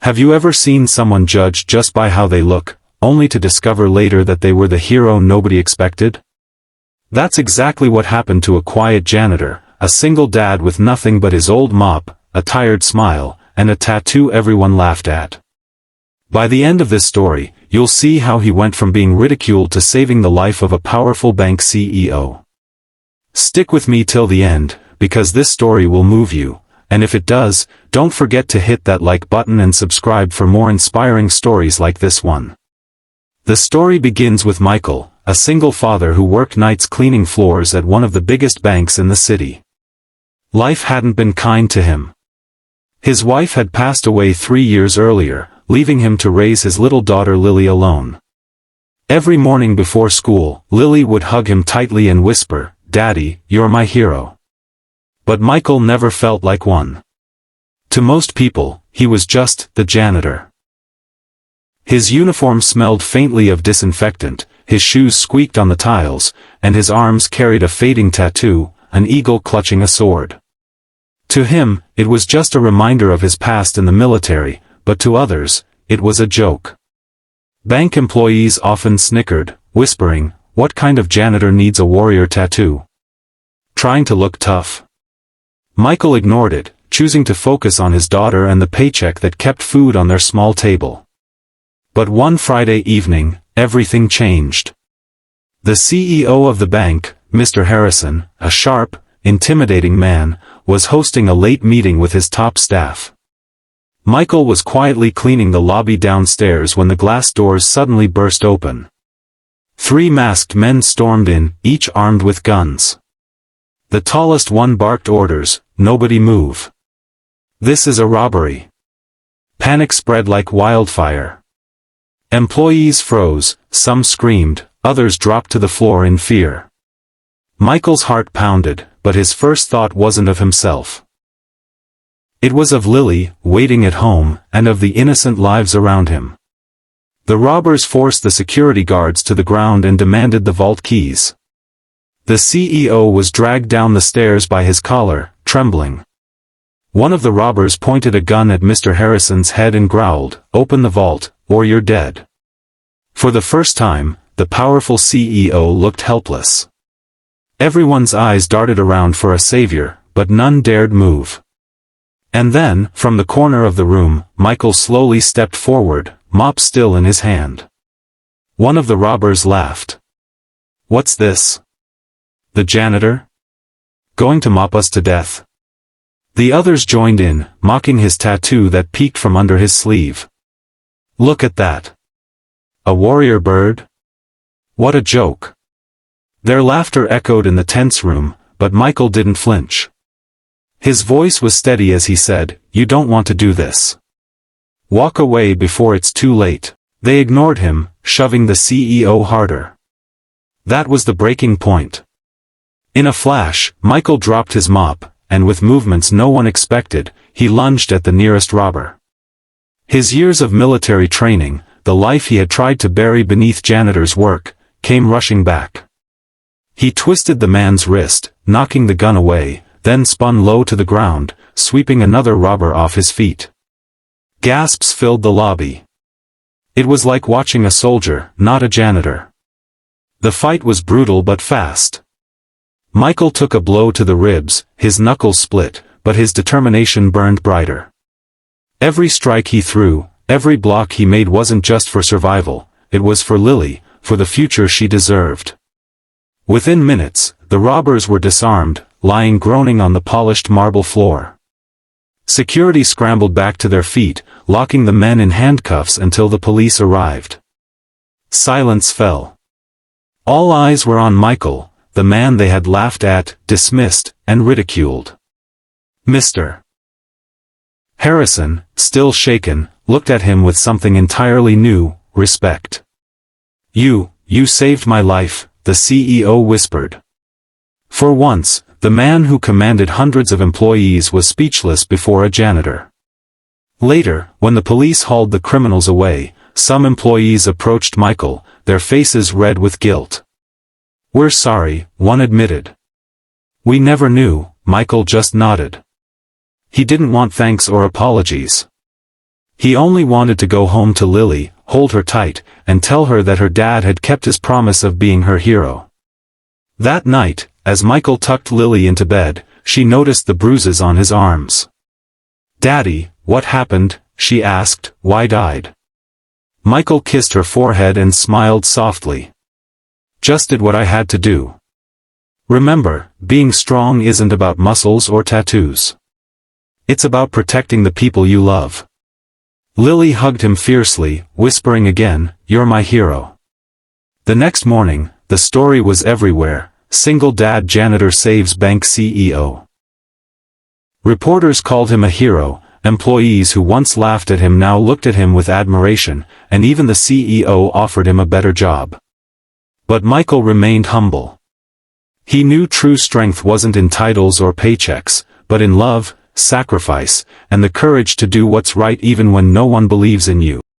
Have you ever seen someone judged just by how they look, only to discover later that they were the hero nobody expected? That's exactly what happened to a quiet janitor, a single dad with nothing but his old mop, a tired smile, and a tattoo everyone laughed at. By the end of this story, you'll see how he went from being ridiculed to saving the life of a powerful bank CEO. Stick with me till the end, because this story will move you, and if it does, don't forget to hit that like button and subscribe for more inspiring stories like this one. The story begins with Michael, a single father who worked nights cleaning floors at one of the biggest banks in the city. Life hadn't been kind to him. His wife had passed away 3 years earlier, leaving him to raise his little daughter Lily alone. Every morning before school, Lily would hug him tightly and whisper, "Daddy, you're my hero." But Michael never felt like one. To most people, he was just the janitor. His uniform smelled faintly of disinfectant, his shoes squeaked on the tiles, and his arms carried a fading tattoo, an eagle clutching a sword. To him, it was just a reminder of his past in the military, but to others, it was a joke. Bank employees often snickered, whispering, "What kind of janitor needs a warrior tattoo? Trying to look tough?" Michael ignored it, choosing to focus on his daughter and the paycheck that kept food on their small table. But one Friday evening, everything changed. The CEO of the bank, Mr. Harrison, a sharp, intimidating man, was hosting a late meeting with his top staff. Michael was quietly cleaning the lobby downstairs when the glass doors suddenly burst open. 3 masked men stormed in, each armed with guns. The tallest one barked orders, "Nobody move. This is a robbery." Panic spread like wildfire. Employees froze, some screamed, others dropped to the floor in fear. Michael's heart pounded, but his first thought wasn't of himself. It was of Lily, waiting at home, and of the innocent lives around him. The robbers forced the security guards to the ground and demanded the vault keys. The CEO was dragged down the stairs by his collar, trembling. One of the robbers pointed a gun at Mr. Harrison's head and growled, "Open the vault, or you're dead." For the first time, the powerful CEO looked helpless. Everyone's eyes darted around for a savior, but none dared move. And then, from the corner of the room, Michael slowly stepped forward, mop still in his hand. One of the robbers laughed. "What's this? The janitor? Going to mop us to death?" The others joined in, mocking his tattoo that peeked from under his sleeve. "Look at that. A warrior bird? What a joke." Their laughter echoed in the tense room, but Michael didn't flinch. His voice was steady as he said, "You don't want to do this. Walk away before it's too late." They ignored him, shoving the CEO harder. That was the breaking point. In a flash, Michael dropped his mop, and with movements no one expected, he lunged at the nearest robber. His years of military training, the life he had tried to bury beneath janitor's work, came rushing back. He twisted the man's wrist, knocking the gun away, then spun low to the ground, sweeping another robber off his feet. Gasps filled the lobby. It was like watching a soldier, not a janitor. The fight was brutal but fast. Michael took a blow to the ribs, his knuckles split, but his determination burned brighter. Every strike he threw, every block he made wasn't just for survival, it was for Lily, for the future she deserved. Within minutes, the robbers were disarmed, lying groaning on the polished marble floor. Security scrambled back to their feet, locking the men in handcuffs until the police arrived. Silence fell. All eyes were on Michael, the man they had laughed at, dismissed, and ridiculed. Mr. Harrison, still shaken, looked at him with something entirely new, respect. You saved my life," the CEO whispered. For once, the man who commanded hundreds of employees was speechless before a janitor. Later, when the police hauled the criminals away, some employees approached Michael, their faces red with guilt. "We're sorry," one admitted. "We never knew," Michael just nodded. He didn't want thanks or apologies. He only wanted to go home to Lily, hold her tight, and tell her that her dad had kept his promise of being her hero. That night, as Michael tucked Lily into bed, she noticed the bruises on his arms. "Daddy, what happened?" she asked. "Why died?" Michael kissed her forehead and smiled softly. "Just did what I had to do. Remember, being strong isn't about muscles or tattoos. It's about protecting the people you love." Lily hugged him fiercely, whispering again, "You're my hero." The next morning, the story was everywhere: single dad janitor saves bank CEO. Reporters called him a hero, employees who once laughed at him now looked at him with admiration, and even the CEO offered him a better job. But Michael remained humble. He knew true strength wasn't in titles or paychecks, but in love, sacrifice, and the courage to do what's right even when no one believes in you.